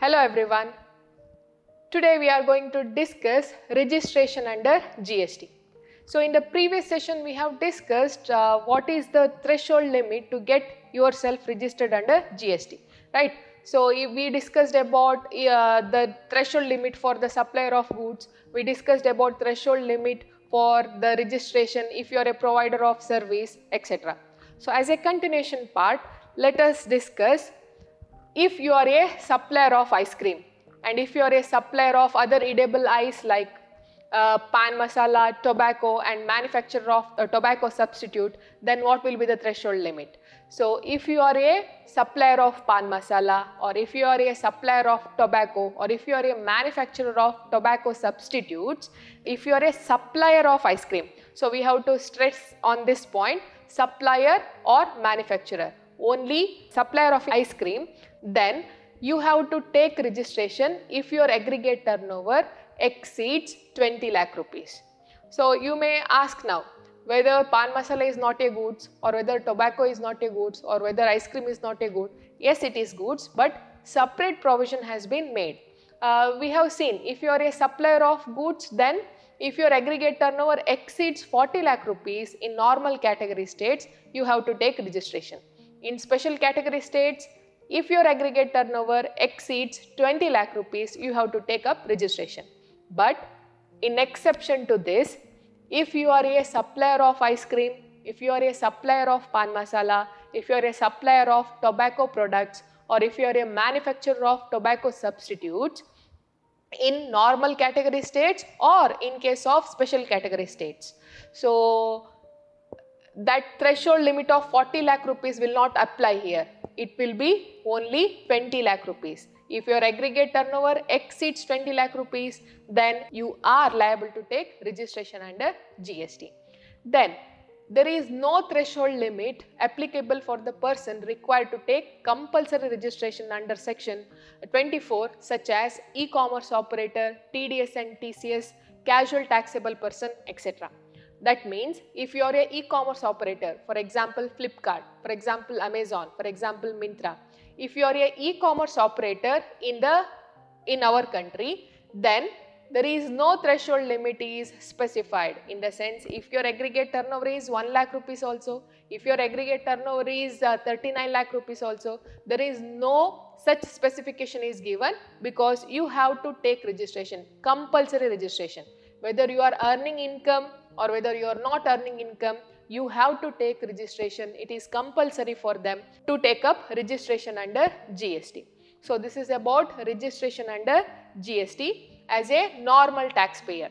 Hello everyone. Today we are going to discuss registration under GST. So in the previous session we have discussed what is the threshold limit to get yourself registered under GST, right? So we discussed about the threshold limit for the supplier of goods. We discussed about threshold limit for the registration if you are a provider of service, etc. So as a continuation part, let us discuss if you are a supplier of ice cream and if you are a supplier of other edible ice like pan masala, tobacco and manufacturer of tobacco substitute, then what will be the threshold limit? So if you are a supplier of pan masala, or if you are a supplier of tobacco, or if you are a manufacturer of tobacco substitutes, if you are a supplier of ice cream, so we have to stress on this point, supplier or manufacturer, only supplier of ice cream, then you have to take registration if your aggregate turnover exceeds 20 lakh rupees. So you may ask now whether pan masala is not a goods, or whether tobacco is not a goods, or whether ice cream is not a good. Yes, it is goods, but separate provision has been made. We have seen if you are a supplier of goods, then if your aggregate turnover exceeds 40 lakh rupees in normal category states, you have to take registration. In special category states, if your aggregate turnover exceeds 20 lakh rupees, you have to take up registration. But in exception to this, if you are a supplier of ice cream, if you are a supplier of pan masala, if you are a supplier of tobacco products, or if you are a manufacturer of tobacco substitutes, in normal category states or in case of special category states, so that threshold limit of 40 lakh rupees will not apply here. It will be only 20 lakh rupees. If your aggregate turnover exceeds 20 lakh rupees, then you are liable to take registration under GST. Then there is no threshold limit applicable for the person required to take compulsory registration under section 24, such as e-commerce operator, TDS and TCS, casual taxable person, etc. That means if you are a e-commerce operator, for example Flipkart, for example Amazon, for example Myntra, if you are a e-commerce operator in our country, then there is no threshold limit is specified, in the sense if your aggregate turnover is 1 lakh rupees also, if your aggregate turnover is 39 lakh rupees also, there is no such specification is given, because you have to take registration, compulsory registration. Whether you are earning income or whether you are not earning income, you have to take registration. It is compulsory for them to take up registration under GST. So this is about registration under GST as a normal taxpayer.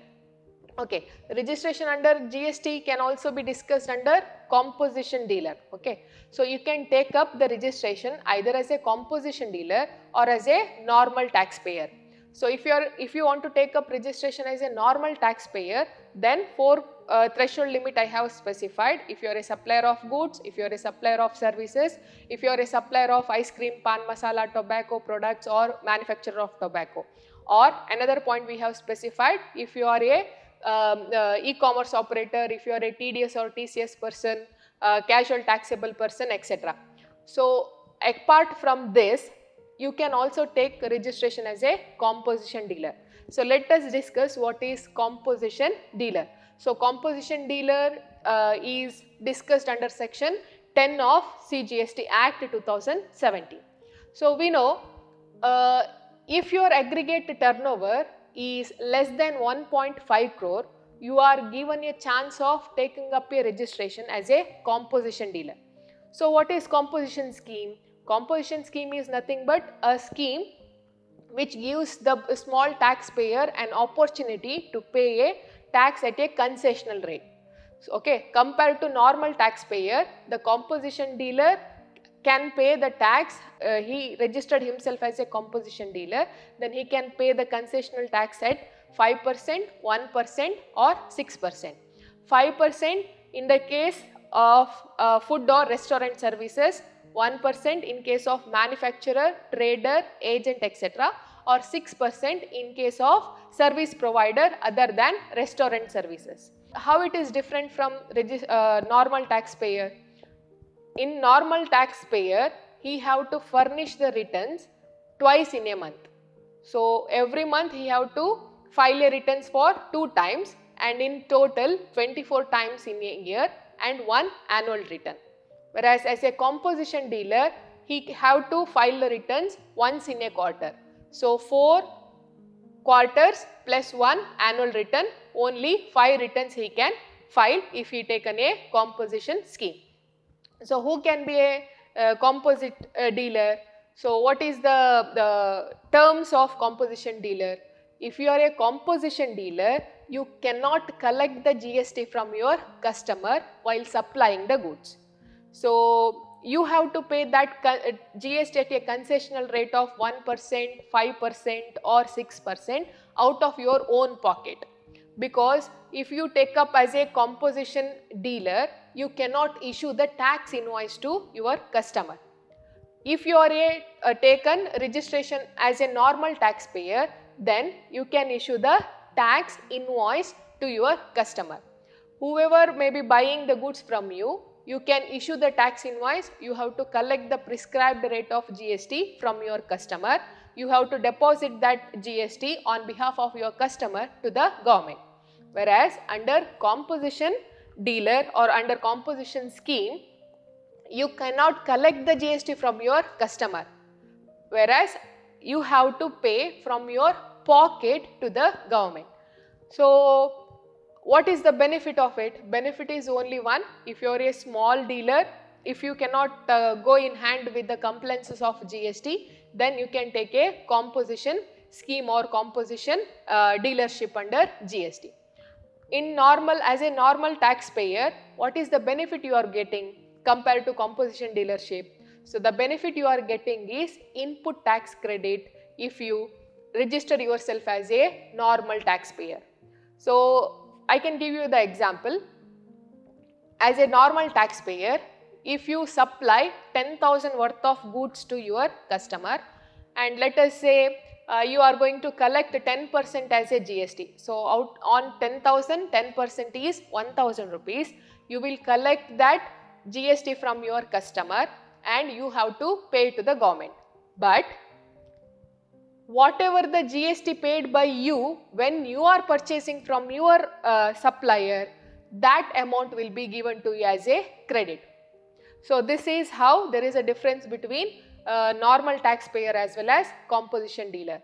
Okay, registration under GST can also be discussed under composition dealer. Okay, so you can take up the registration either as a composition dealer or as a normal taxpayer. So if you want to take up registration as a normal taxpayer, then 4 threshold limit I have specified. If you are a supplier of goods, if you are a supplier of services, if you are a supplier of ice cream, pan masala, tobacco products or manufacturer of tobacco. Or another point we have specified, if you are a e-commerce operator, if you are a TDS or TCS person, casual taxable person, etc. So apart from this, you can also take registration as a composition dealer. So let us discuss what is composition dealer. So composition dealer is discussed under section 10 of CGST Act 2017. So we know if your aggregate turnover is less than 1.5 crore, you are given a chance of taking up a registration as a composition dealer. So what is composition scheme? Composition scheme is nothing but a scheme which gives the small taxpayer an opportunity to pay a tax at a concessional rate. So, okay, compared to normal taxpayer, the composition dealer can pay the tax. He registered himself as a composition dealer, then he can pay the concessional tax at 5%, 1% or 6%. 5% in the case of food or restaurant services, 1% in case of manufacturer, trader, agent, etc. or 6% in case of service provider other than restaurant services. How it is different from normal taxpayer? In normal taxpayer, he have to furnish the returns twice in a month. So every month he have to file a returns for 2 times, and in total 24 times in a year and 1 annual return. Whereas as a composition dealer, he have to file the returns once in a quarter. So 4 quarters plus 1 annual return, only 5 returns he can file if he taken a composition scheme. So who can be a composite dealer? So what is the terms of composition dealer? If you are a composition dealer, you cannot collect the GST from your customer while supplying the goods. So you have to pay that GST at a concessional rate of 1%, 5% or 6% out of your own pocket. Because if you take up as a composition dealer, you cannot issue the tax invoice to your customer. If you are taken registration as a normal taxpayer, then you can issue the tax invoice to your customer. Whoever may be buying the goods from you, you can issue the tax invoice. You have to collect the prescribed rate of GST from your customer. You have to deposit that GST on behalf of your customer to the government. Whereas under composition dealer or under composition scheme, you cannot collect the GST from your customer, whereas you have to pay from your pocket to the government. So what is the benefit of it? Benefit is only one. If you are a small dealer, if you cannot go in hand with the compliances of GST, then you can take a composition scheme or composition dealership under GST. As a normal taxpayer, what is the benefit you are getting compared to composition dealership? So the benefit you are getting is input tax credit if you register yourself as a normal taxpayer. So I can give you the example. As a normal taxpayer, if you supply 10,000 worth of goods to your customer, and let us say you are going to collect 10% as a GST. So out on 10,000, 10% is 1,000 rupees. You will collect that GST from your customer and you have to pay to the government. But whatever the GST paid by you when you are purchasing from your supplier, that amount will be given to you as a credit. So this is how there is a difference between normal taxpayer as well as composition dealer.